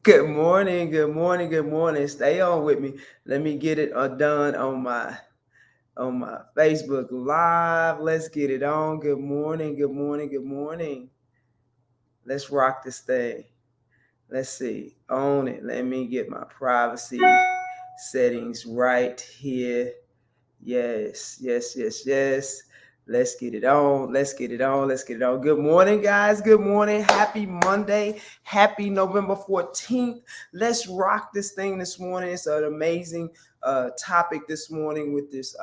Good morning, good morning, good morning. Stay on with me. Let me get it done on my Facebook Live. Let's get it on. Good morning, good morning, good morning. Let's rock this thing. Let's see. Own it. Let me get my privacy settings right here. Yes, yes, yes, yes. Let's get it on. Let's get it on. Let's get it on. Good morning, guys. Good morning. Happy Monday. Happy November 14th. Let's rock this thing this morning. It's an amazing topic this morning with this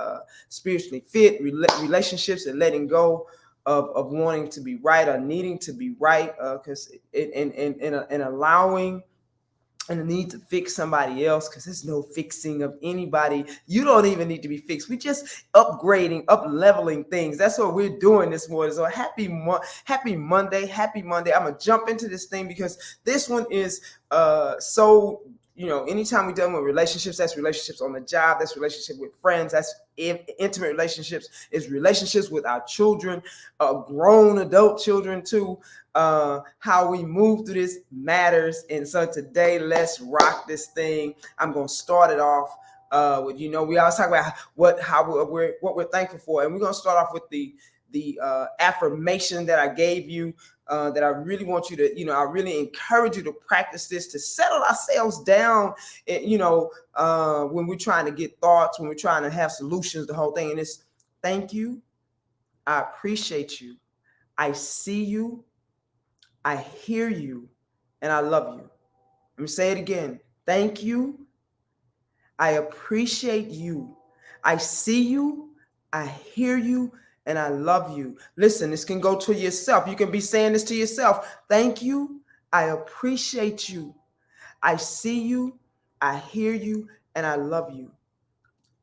spiritually fit relationships and letting go of wanting to be right or needing to be right because in allowing and the need to fix somebody else, because there's no fixing of anybody. You don't even need to be fixed. We just upgrading, up leveling things. That's what we're doing this morning. So happy Monday, happy Monday. I'm gonna jump into this thing because this one is anytime we're dealing with relationships, that's relationships on the job, that's relationship with friends, that's intimate relationships, is relationships with our children, grown adult children too. How we move through this matters. And so today, let's rock this thing. I'm going to start it off with, we always talk about what we're thankful for. And we're going to start off with the affirmation that I gave you, that I really want you to, I really encourage you to practice this, to settle ourselves down, when we're trying to get thoughts, when we're trying to have solutions, the whole thing. And it's thank you. I appreciate you. I see you. I hear you, and I love you. Let me say it again. Thank you. I appreciate you. I see you. I hear you, and I love you. Listen, this can go to yourself. You can be saying this to yourself. Thank you. I appreciate you. I see you. I hear you, and I love you.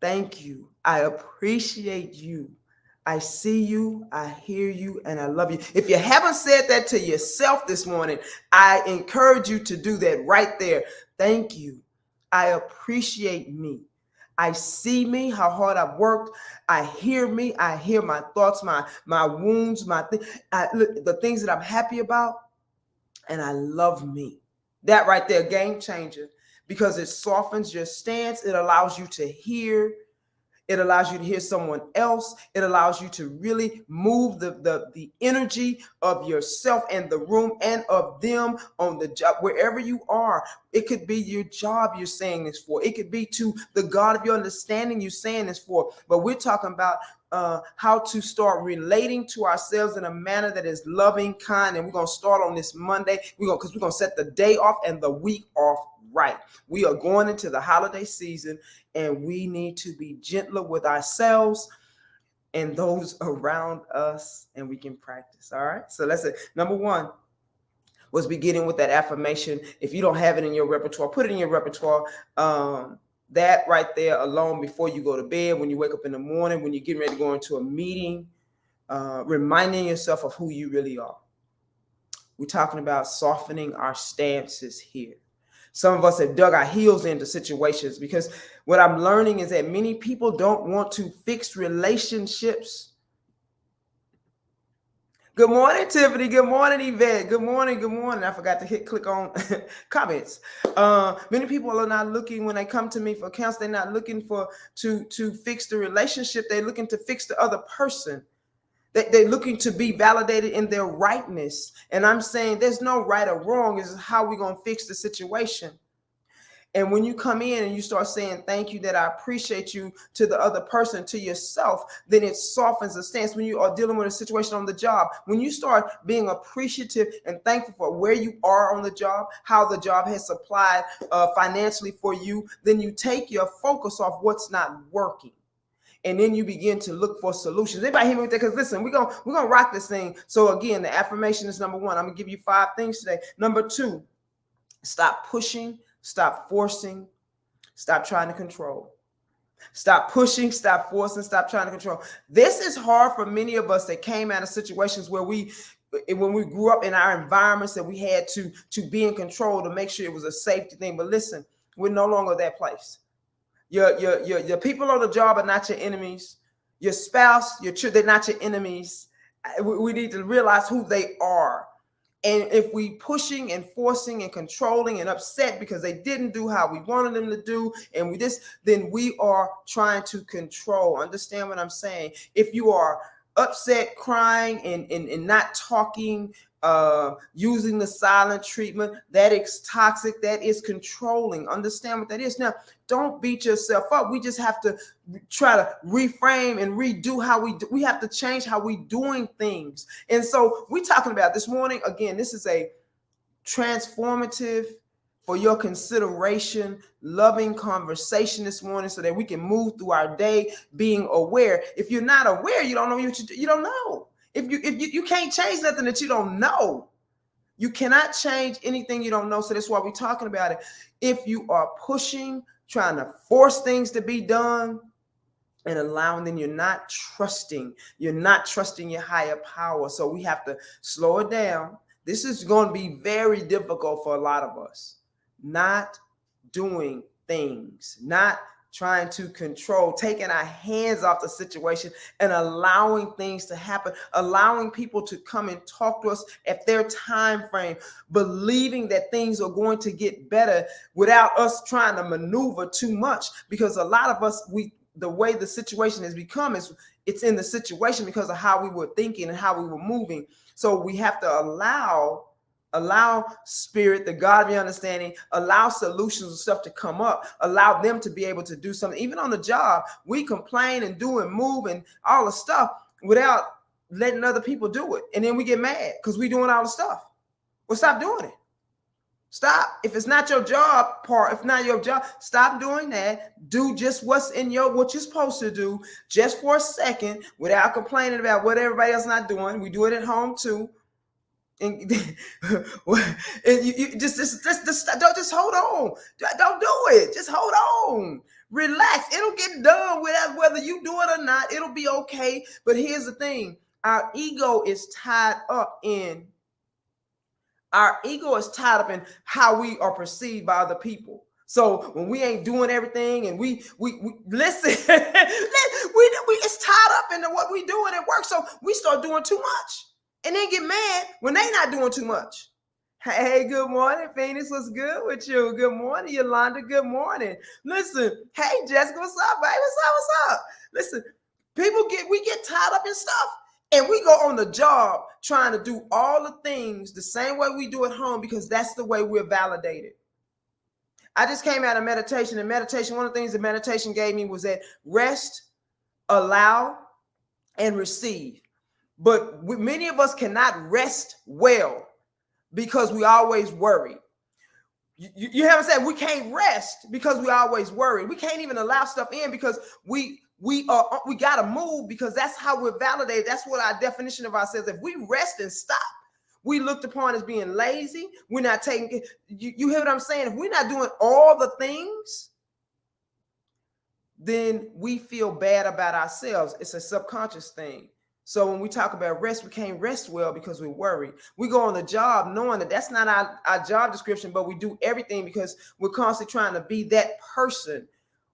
Thank you. I appreciate you. I see you, I hear you, and I love you. If you haven't said that to yourself this morning, I encourage you to do that right there. Thank you. I appreciate me. I see me, how hard I've worked. I hear me. I hear my thoughts, my wounds, the things that I'm happy about, and I love me. That right there, game changer, because it softens your stance. It allows you to hear. It allows you to hear someone else. It allows you to really move the energy of yourself and the room and of them on the job, wherever you are. It could be your job you're saying this for. It could be to the God of your understanding you're saying this for. But we're talking about how to start relating to ourselves in a manner that is loving, kind. And we're going to start on this Monday. Because we're going to set the day off and the week off right. We are going into the holiday season, and we need to be gentler with ourselves and those around us, and we can practice. All right. So let's say number one was beginning with that affirmation. If you don't have it in your repertoire, put it in your repertoire. That right there alone, before you go to bed, when you wake up in the morning, when you're getting ready to go into a meeting, reminding yourself of who you really are. We're talking about softening our stances here. Some of us have dug our heels into situations because what I'm learning is that many people don't want to fix relationships. Good morning, Tiffany. Good morning, Yvette. Good morning. Good morning. I forgot to click on comments. Many people are not looking when they come to me for counseling. They're not looking to fix the relationship. They're looking to fix the other person. They're looking to be validated in their rightness. And I'm saying there's no right or wrong. It's how we're going to fix the situation. And when you come in and you start saying thank you, that I appreciate you to the other person, to yourself, then it softens the stance. When you are dealing with a situation on the job, when you start being appreciative and thankful for where you are on the job, how the job has supplied financially for you, then you take your focus off what's not working. And then you begin to look for solutions. Everybody hear me with that? Because listen, we're gonna rock this thing. So again, the affirmation is number one. I'm gonna give you 5 things today. Number 2, stop pushing, stop forcing, stop trying to control. Stop pushing, stop forcing, stop trying to control. This is hard for many of us that came out of situations where when we grew up in our environments, that we had to be in control to make sure it was a safety thing. But listen, we're no longer that place. Your people on the job are not your enemies. Your spouse, your children, they're not your enemies. We need to realize who they are. And if we pushing and forcing and controlling and upset because they didn't do how we wanted them to do, and then we are trying to control. Understand what I'm saying? If you are upset, crying, and not talking, using the silent treatment, that is toxic, that is controlling. Understand what that is. Now, don't beat yourself up. We just have to try to reframe and redo how we have to change how we doing things. And so we're talking about this morning, again, this is a transformative, for your consideration, loving conversation this morning, so that we can move through our day being aware. If you're not aware, you don't know what you don't know. If you can't change nothing that you don't know. You cannot change anything you don't know. So that's why we're talking about it. If you are pushing, trying to force things to be done and allowing, then you're not trusting your higher power. So we have to slow it down. This is going to be very difficult for a lot of us. Not doing things, not trying to control, taking our hands off the situation and allowing things to happen, allowing people to come and talk to us at their time frame, believing that things are going to get better without us trying to maneuver too much. Because a lot of us, the way the situation has become is it's in the situation because of how we were thinking and how we were moving. So we have to allow spirit, the God of your understanding, allow solutions and stuff to come up, allow them to be able to do something. Even on the job, we complain and do and move and all the stuff without letting other people do it. And then we get mad because we're doing all the stuff. Well, stop doing it. Stop. If it's not your job if not your job, stop doing that. Do just what's in what you're supposed to do just for a second without complaining about what everybody else not doing. We do it at home too. And you just don't, just hold on. Don't do it. Just hold on. Relax. It'll get done whether you do it or not. It'll be okay. But here's the thing. Our ego is tied up in how we are perceived by other people. So when we ain't doing everything and we listen, it's tied up into what we do and it works. So we start doing too much. And then get mad when they not doing too much. Hey, good morning, Phoenix. What's good with you? Good morning, Yolanda. Good morning. Listen, hey, Jessica, what's up, baby? What's up? Listen, we get tied up in stuff. And we go on the job trying to do all the things the same way we do at home because that's the way we're validated. I just came out of meditation, and meditation, one of the things that meditation gave me was that rest, allow, and receive. But many of us cannot rest well because we always worry. You have said we can't rest because we always worry. We can't even allow stuff in because we got to move because that's how we're validated. That's what our definition of ourselves. If we rest and stop, we looked upon as being lazy. We're not taking. You hear what I'm saying? If we're not doing all the things, then we feel bad about ourselves. It's a subconscious thing. So when we talk about rest, we can't rest well because we worry. We go on the job knowing that that's not our job description, but we do everything because we're constantly trying to be that person.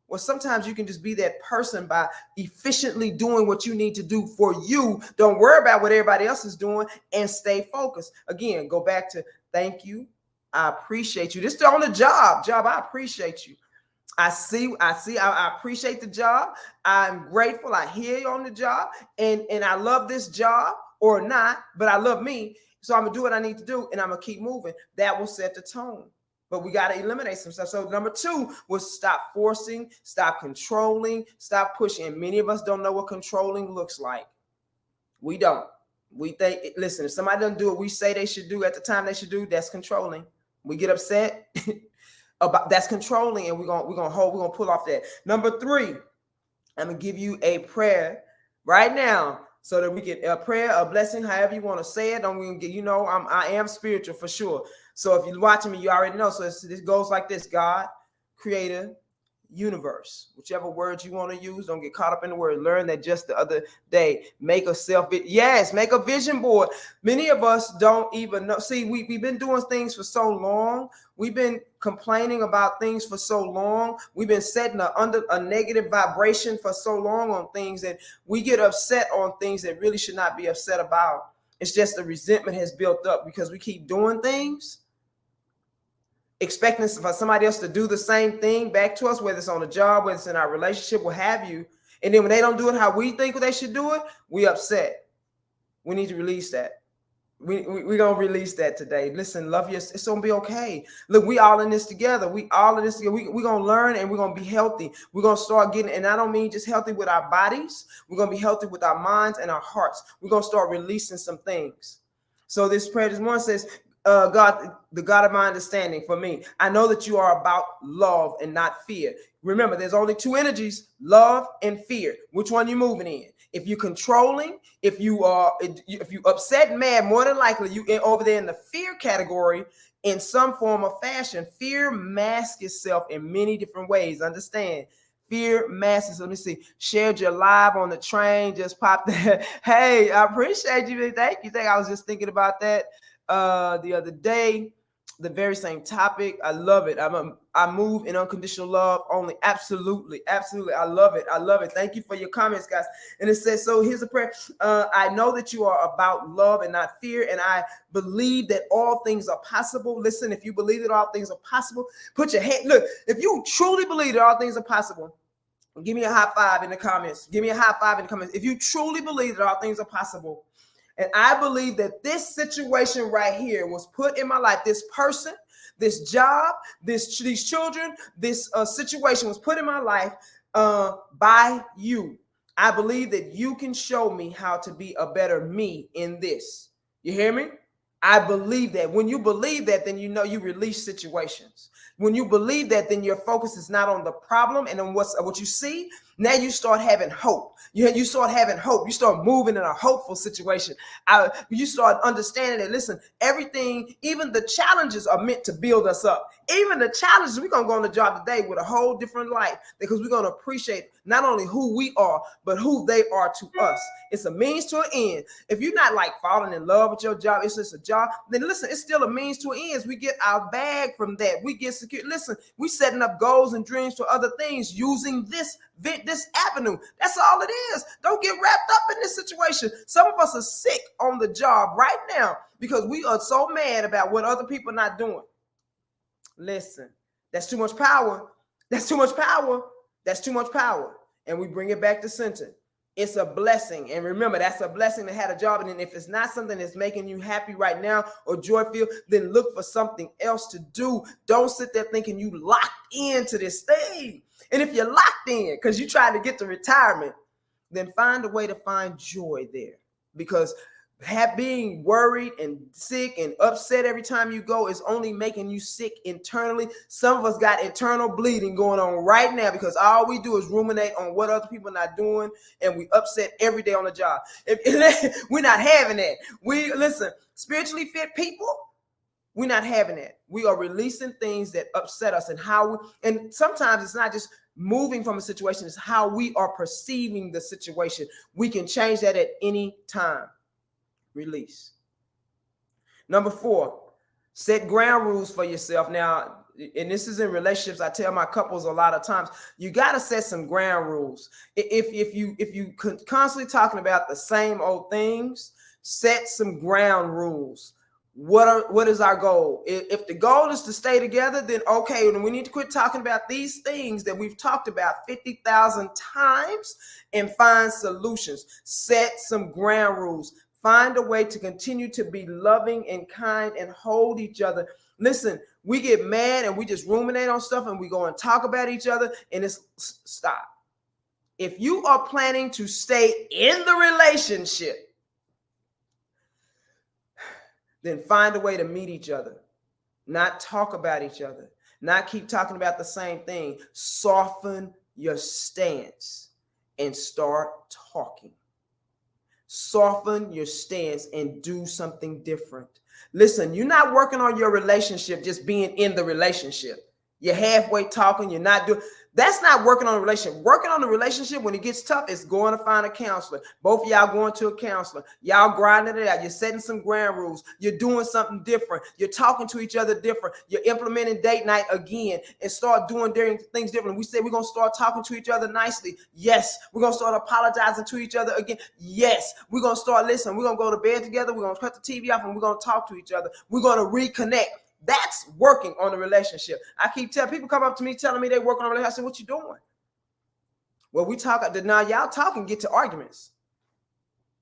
Well, sometimes you can just be that person by efficiently doing what you need to do for you. Don't worry about what everybody else is doing and stay focused. Again, go back to thank you. I appreciate you. This is on the job. I appreciate you. I appreciate the job. I'm grateful. I hear you on the job and I love this job or not, but I love me. So I'm going to do what I need to do and I'm going to keep moving. That will set the tone. But we got to eliminate some stuff. So number 2 was stop forcing, stop controlling, stop pushing. And many of us don't know what controlling looks like. We don't. We think, listen, if somebody doesn't do what we say they should do at the time they should do, that's controlling. We get upset. That's controlling, and we're gonna pull off that. Number 3, I'm gonna give you a prayer right now so that we get a prayer, a blessing, however you want to say it. I am spiritual for sure. So if you're watching me, you already know. So this goes like this: God, Creator, universe, whichever words you want to use. Don't get caught up in the word. Learn that just the other day. Make a vision board. Many of us don't even know. See, we've been doing things for so long. We've been complaining about things for so long. We've been setting under a negative vibration for so long on things that we get upset on things that really should not be upset about. It's just the resentment has built up because we keep doing things, expecting for somebody else to do the same thing back to us, whether it's on a job, whether it's in our relationship, what have you. And then when they don't do it how we think they should do it, we upset. We need to release that. We're going to release that today. Listen, love you. It's going to be okay. Look, we all in this together. We're going to learn and we're going to be healthy. We're going to start getting, and I don't mean just healthy with our bodies. We're going to be healthy with our minds and our hearts. We're going to start releasing some things. So this prayer this morning says, God, the God of my understanding for me. I know that you are about love and not fear. Remember, there's only two energies, love and fear. Which one you moving in? If you're controlling, if you upset and mad, more than likely you over there in the fear category in some form or fashion. Fear masks itself in many different ways. Understand? Fear masks. Let me see. Shared your live on the train. Just popped that. Hey, I appreciate you. Thank you. I was just thinking about that the other day. The very same topic. I love it. I move in unconditional love only. Absolutely. I love it. Thank you for your comments, guys. And it says, so here's a prayer. I know that you are about love and not fear. And I believe that all things are possible. Listen, if you believe that all things are possible, put your hand. Look, if you truly believe that all things are possible, give me a high five in the comments. If you truly believe that all things are possible, and I believe that this situation right here was put in my life, this person, this job, these children, this situation was put in my life by you. I believe that you can show me how to be a better me in this. You hear me? I believe that. When you believe that, then you know you release situations. When you believe that, then your focus is not on the problem and on what you see. Now you start having hope. You start having hope. You start moving in a hopeful situation. You start understanding that, listen, everything, even the challenges are meant to build us up. Even the challenges, we're going to go on the job today with a whole different light because we're going to appreciate not only who we are, but who they are to us. It's a means to an end. If you're not like falling in love with your job, it's just a job, then listen, it's still a means to an end. We get our bag from that. We get secure. Listen, we setting up goals and dreams for other things using this avenue. That's all it is. Don't get wrapped up in this situation. Some of us are sick on the job right now because we are so mad about what other people are not doing. Listen, that's too much power. And we bring it back to center. It's a blessing. And remember, that's a blessing to have a job. And then if it's not something that's making you happy right now or joyful, then look for something else to do. Don't sit there thinking you locked into this thing. And if you're locked in because you're trying to get to retirement, then find a way to find joy there. Because being worried and sick and upset every time you go is only making you sick internally. Some of us got internal bleeding going on right now because all we do is ruminate on what other people are not doing, and we upset every day on the job. We're not having that. Listen, spiritually fit people, we're not having that. We are releasing things that upset us and sometimes it's not just moving from a situation, it's how we are perceiving the situation. We can change that at any time. Release. Number 4, set ground rules for yourself. Now, and this is in relationships, I tell my couples a lot of times, you got to set some ground rules. If you constantly talking about the same old things, set some ground rules. What is our goal? If the goal is to stay together, then okay, then we need to quit talking about these things that we've talked about 50,000 times and find solutions. Set some ground rules. Find a way to continue to be loving and kind and hold each other. Listen, we get mad and we just ruminate on stuff and we go and talk about each other, and it's stop. If you are planning to stay in the relationship, then find a way to meet each other, not talk about each other, not keep talking about the same thing. Soften your stance and start talking. Soften your stance and do something different. Listen, you're not working on your relationship just being in the relationship. You're halfway talking, you're not doing. That's not working on a relationship. Working on the relationship when it gets tough is going to find a counselor. Both of y'all going to a counselor. Y'all grinding it out. You're setting some ground rules. You're doing something different. You're talking to each other different. You're implementing date night again and start doing things different. We say we're going to start talking to each other nicely. Yes. We're going to start apologizing to each other again. Yes. We're going to start listening. We're going to go to bed together. We're going to cut the TV off and we're going to talk to each other. We're going to reconnect. That's working on a relationship. I keep telling people come up to me telling me they work on a relationship. I said, what you doing? Well, we talk. Now y'all talk and get to arguments.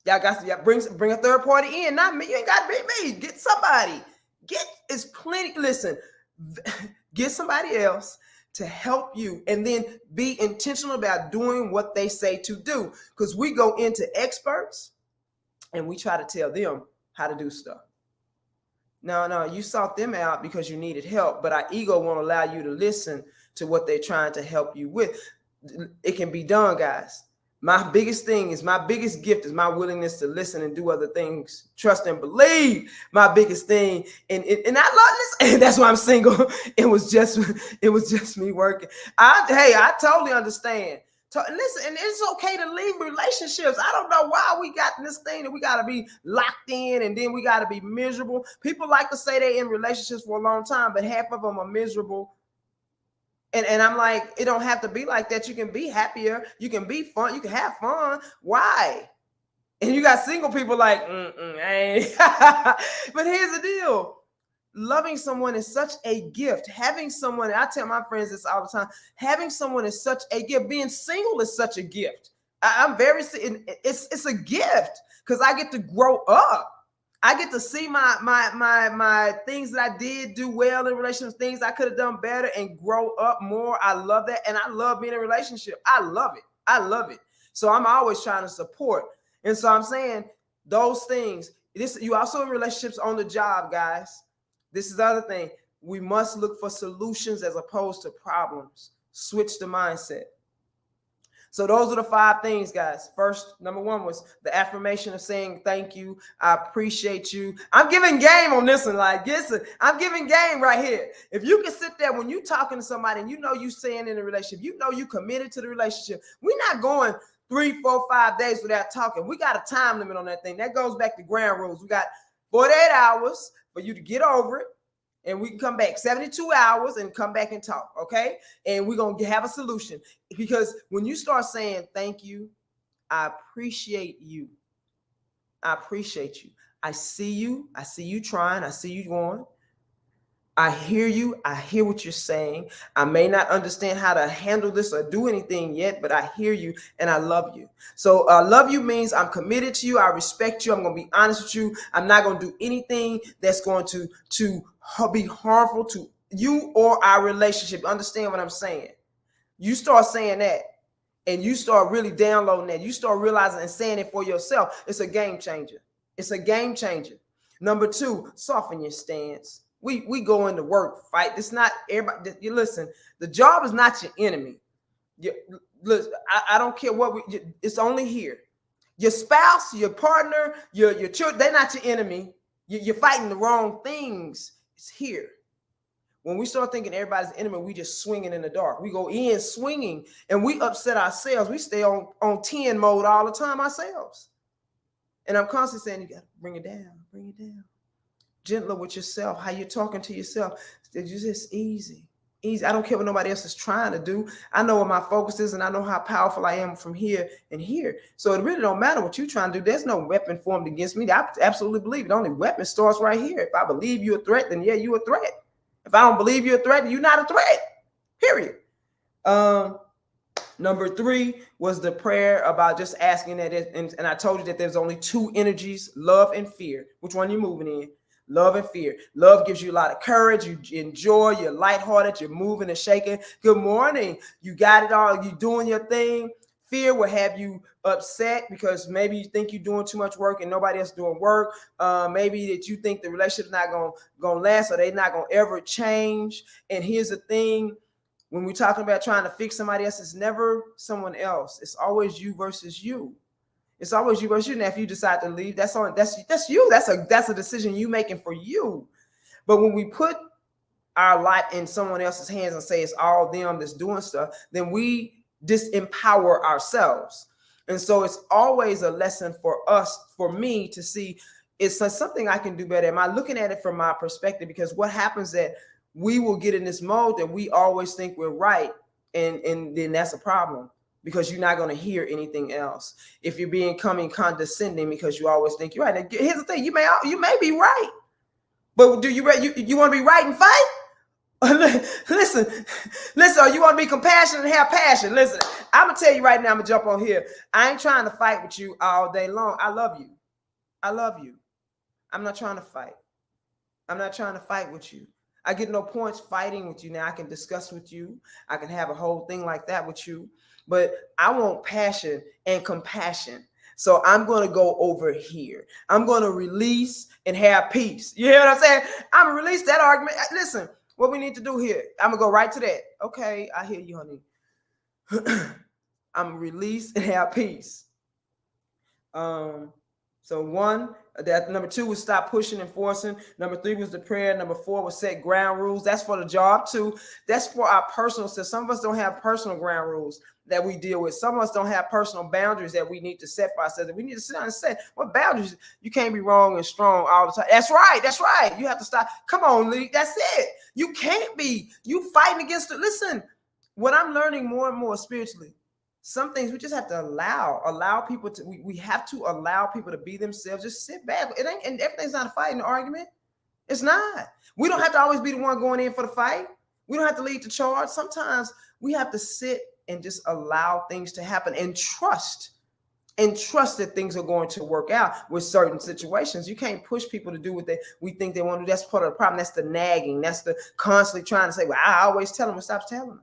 Y'all got to bring a third party in. Not me. You ain't got to be me. Get somebody. It's plenty. Listen, get somebody else to help you, and then be intentional about doing what they say to do. Because we go into experts and we try to tell them how to do stuff. No, you sought them out because you needed help, but our ego won't allow you to listen to what they're trying to help you with. It can be done, guys. My biggest gift is my willingness to listen and do other things. Trust and believe. My biggest thing, and I love this, and that's why I'm single. It was just me working. I totally understand. Listen, and it's okay to leave relationships. I don't know why we got this thing that we got to be locked in and then we got to be miserable. People like to say they're in relationships for a long time, but half of them are miserable. And I'm like, it don't have to be like that. You can be happier. You can be fun. You can have fun. Why? And you got single people like, But here's the deal. Loving someone is such a gift. Having someone, I tell my friends this all the time, having someone is such a gift. Being single is such a gift. It's a gift because I get to grow up. I get to see my things that I did do well in relationships, things I could have done better, and grow up more. I love that. And I love being in a relationship. I love it. I love it. So I'm always trying to support. And so I'm saying those things. You also in relationships on the job, guys. This is the other thing. We must look for solutions as opposed to problems. Switch the mindset. So those are the 5 things, guys. First, number 1 was the affirmation of saying thank you. I appreciate you. I'm giving game on this one. Like, listen, I'm giving game right here. If you can sit there when you're talking to somebody and you know you staying in a relationship, you know you committed to the relationship. We're not going 3, 4, 5 days without talking. We got a time limit on that thing. That goes back to ground rules. We got 48 hours for you to get over it. And we can come back 72 hours and come back and talk, okay? And we're going to have a solution. Because when you start saying, thank you, I appreciate you. I appreciate you. I see you. I see you trying. I see you going. I hear you. I hear what you're saying. I may not understand how to handle this or do anything yet, but I hear you and I love you. So love you means I'm committed to you. I respect you. I'm going to be honest with you. I'm not going to do anything that's going to be harmful to you or our relationship. Understand what I'm saying? You start saying that and you start really downloading that. You start realizing and saying it for yourself. It's a game changer. It's a game changer. Number 2, soften your stance. We go into work, fight. It's not everybody. You listen. The job is not your enemy. Listen, I don't care what it's only here. Your spouse, your partner, your children, they're not your enemy. You're fighting the wrong things. It's here. When we start thinking everybody's an enemy, we just swinging in the dark. We go in swinging and we upset ourselves. We stay on 10 mode all the time ourselves. And I'm constantly saying, you got to bring it down, bring it down. Gentler with yourself, how you're talking to yourself. It's just easy. I don't care what nobody else is trying to do. I know what my focus is and I know how powerful I am from here and here. So it really don't matter what you're trying to do. There's no weapon formed against me. I absolutely believe it. The only weapon starts right here. If I believe you're a threat, then yeah, you're a threat. If I don't believe you're a threat, then you're not a threat. Period. Number 3 was the prayer about just asking that. And I told you that there's only 2 energies, love and fear. Which one you moving in? Love and fear. Love gives you a lot of courage. You enjoy. You're lighthearted. You're moving and shaking. Good morning. You got it all. You're doing your thing. Fear will have you upset because maybe you think you're doing too much work and nobody else doing work. Maybe that you think the relationship's not gonna last or they're not gonna ever change. And here's the thing. When we're talking about trying to fix somebody else, it's never someone else. It's always you versus you. It's always you versus you. Now, if you decide to leave, that's you. That's a decision you making for you. But when we put our life in someone else's hands and say it's all them that's doing stuff, then we disempower ourselves. And so it's always a lesson for us, for me to see, it's something I can do better. Am I looking at it from my perspective? Because what happens that we will get in this mode that we always think we're right. And then that's a problem, because you're not going to hear anything else. If you're becoming condescending because you always think you're right. Now, here's the thing, you may be right, but do you want to be right and fight? listen, you want to be compassionate and have passion. Listen, I'm going to tell you right now, I'm going to jump on here. I ain't trying to fight with you all day long. I love you. I'm not trying to fight. I'm not trying to fight with you. I get no points fighting with you. Now I can discuss with you. I can have a whole thing like that with you. But I want passion and compassion. So I'm going to go over here. I'm going to release and have peace. You hear what I'm saying? I'm going to release that argument. Listen, what we need to do here. I'm going to go right to that. Okay, I hear you, honey. I'm going to release and have peace. So number 2 was stop pushing and forcing. Number 3 was the prayer. Number 4 was set ground rules. That's for the job too. That's for our personal stuff. Some of us don't have personal ground rules that we deal with. Some of us don't have personal boundaries that we need to set for ourselves. We need to sit down and say, what boundaries? You can't be wrong and strong all the time. That's right. You have to stop. Come on, Lee. That's it. You can't be. You fighting against it. Listen, what I'm learning more and more spiritually, some things we just have to allow people to, we have to allow people to be themselves. Just sit back. It ain't, and everything's not a fight and argument. It's not. We don't have to always be the one going in for the fight. We don't have to lead the charge. Sometimes we have to sit and just allow things to happen and trust that things are going to work out with certain situations. You can't push people to do what we think they want to do. That's part of the problem. That's the nagging. That's the constantly trying to say, well, I always tell them, and stop telling them.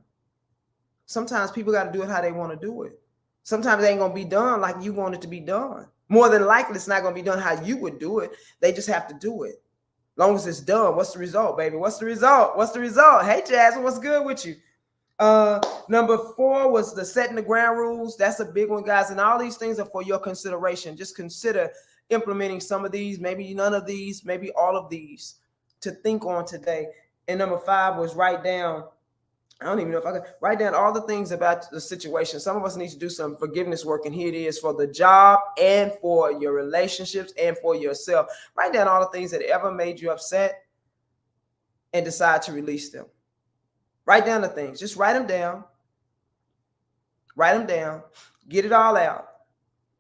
Sometimes people got to do it how they want to do it. Sometimes it ain't going to be done like you want it to be done. More than likely, it's not going to be done how you would do it. They just have to do it. As long as it's done, what's the result, baby? What's the result? Hey, Jasmine, what's good with you? Number 4 was the setting the ground rules. That's a big one, guys. And all these things are for your consideration. Just consider implementing some of these, maybe none of these, maybe all of these to think on today. And number 5 was write down. I don't even know if I can write down all the things about the situation. Some of us need to do some forgiveness work. And here it is for the job and for your relationships and for yourself. Write down all the things that ever made you upset and decide to release them. Write down the things. Just write them down. Get it all out.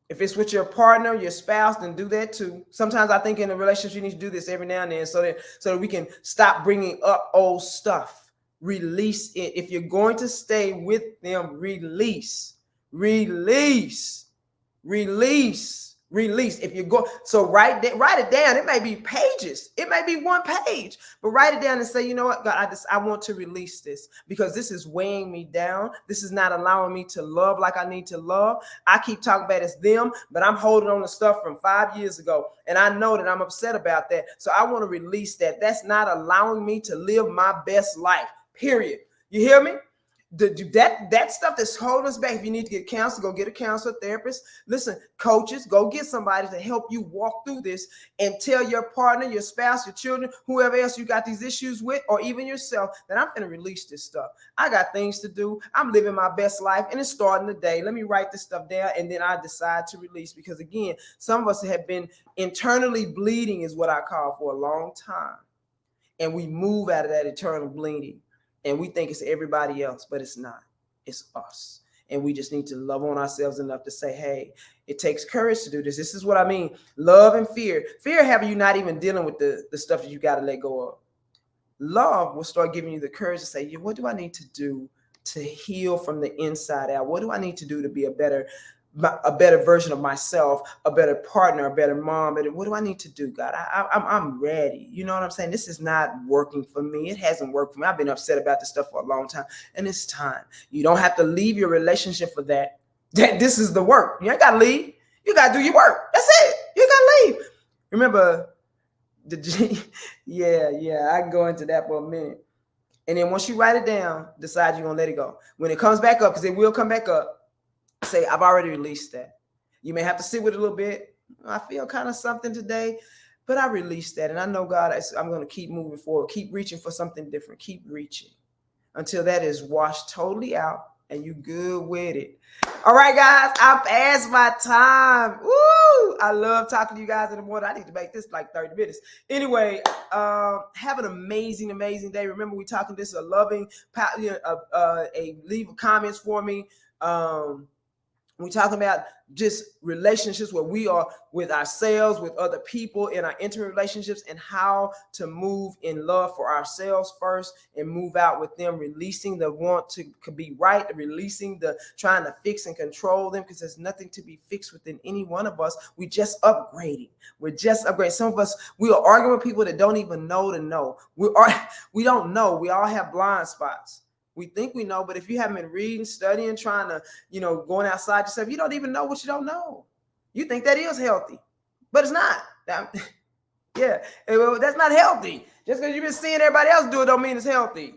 If it's with your partner, your spouse, then do that too. Sometimes I think in a relationship, you need to do this every now and then so that we can stop bringing up old stuff. Release it. If you're going to stay with them, release. If you go, so write it down. It may be pages. It may be 1 page, but write it down and say, you know what, God, I want to release this because this is weighing me down. This is not allowing me to love like I need to love. I keep talking about it's them, but I'm holding on to stuff from 5 years ago. And I know that I'm upset about that. So I want to release that. That's not allowing me to live my best life, period. You hear me? That stuff that's holding us back. If you need to get counseled, go get a counselor, therapist. Listen, coaches, go get somebody to help you walk through this and tell your partner, your spouse, your children, whoever else you got these issues with, or even yourself, that I'm going to release this stuff. I got things to do. I'm living my best life and it's starting today. Let me write this stuff down and then I decide to release, because again, some of us have been internally bleeding is what I call for a long time. And we move out of that eternal bleeding. And we think it's everybody else, but it's not. It's us. And we just need to love on ourselves enough to say, hey, it takes courage to do this. This is what I mean. Love and fear. Fear having you not even dealing with the stuff that you got to let go of. Love will start giving you the courage to say, what do I need to do to heal from the inside out? What do I need to do to be a better version of myself, a better partner, a better mom? What do I need to do, God? I'm ready. You know what I'm saying? This is not working for me. It hasn't worked for me. I've been upset about this stuff for a long time, and it's time. You don't have to leave your relationship for that. This is the work. You ain't got to leave. You got to do your work. That's it. You got to leave. Remember yeah, I can go into that for a minute. And then once you write it down, decide you're going to let it go. When it comes back up, because it will come back up, say, I've already released that. You may have to sit with it a little bit. I feel kind of something today. But I released that, and I know God, I'm going to keep moving forward, keep reaching for something different, keep reaching until that is washed totally out and you good with it. All right, guys, I passed my time. Woo! I love talking to you guys in the morning. I need to make this like 30 minutes. Anyway, have an amazing, amazing day. Remember, we're talking this a loving, leave comments for me. We're talking about just relationships where we are with ourselves, with other people, in our intimate relationships, and how to move in love for ourselves first and move out with them, releasing the want to be right, releasing the trying to fix and control them, because there's nothing to be fixed within any one of us. We're just upgrading. We're just upgrading. Some of us, we are arguing with people that don't even know to know. We don't know. We all have blind spots. We think we know, but if you haven't been reading, studying, trying to, going outside yourself, you don't even know what you don't know. You think that is healthy, but it's not. Yeah, well, that's not healthy. Just because you've been seeing everybody else do it don't mean it's healthy.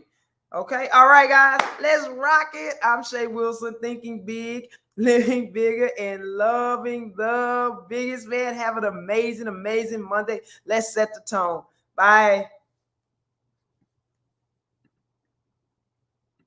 Okay, all right, guys, let's rock it. I'm Shay Wilson, thinking big, living bigger, and loving the biggest. Man, have an amazing, amazing Monday. Let's set the tone. Bye.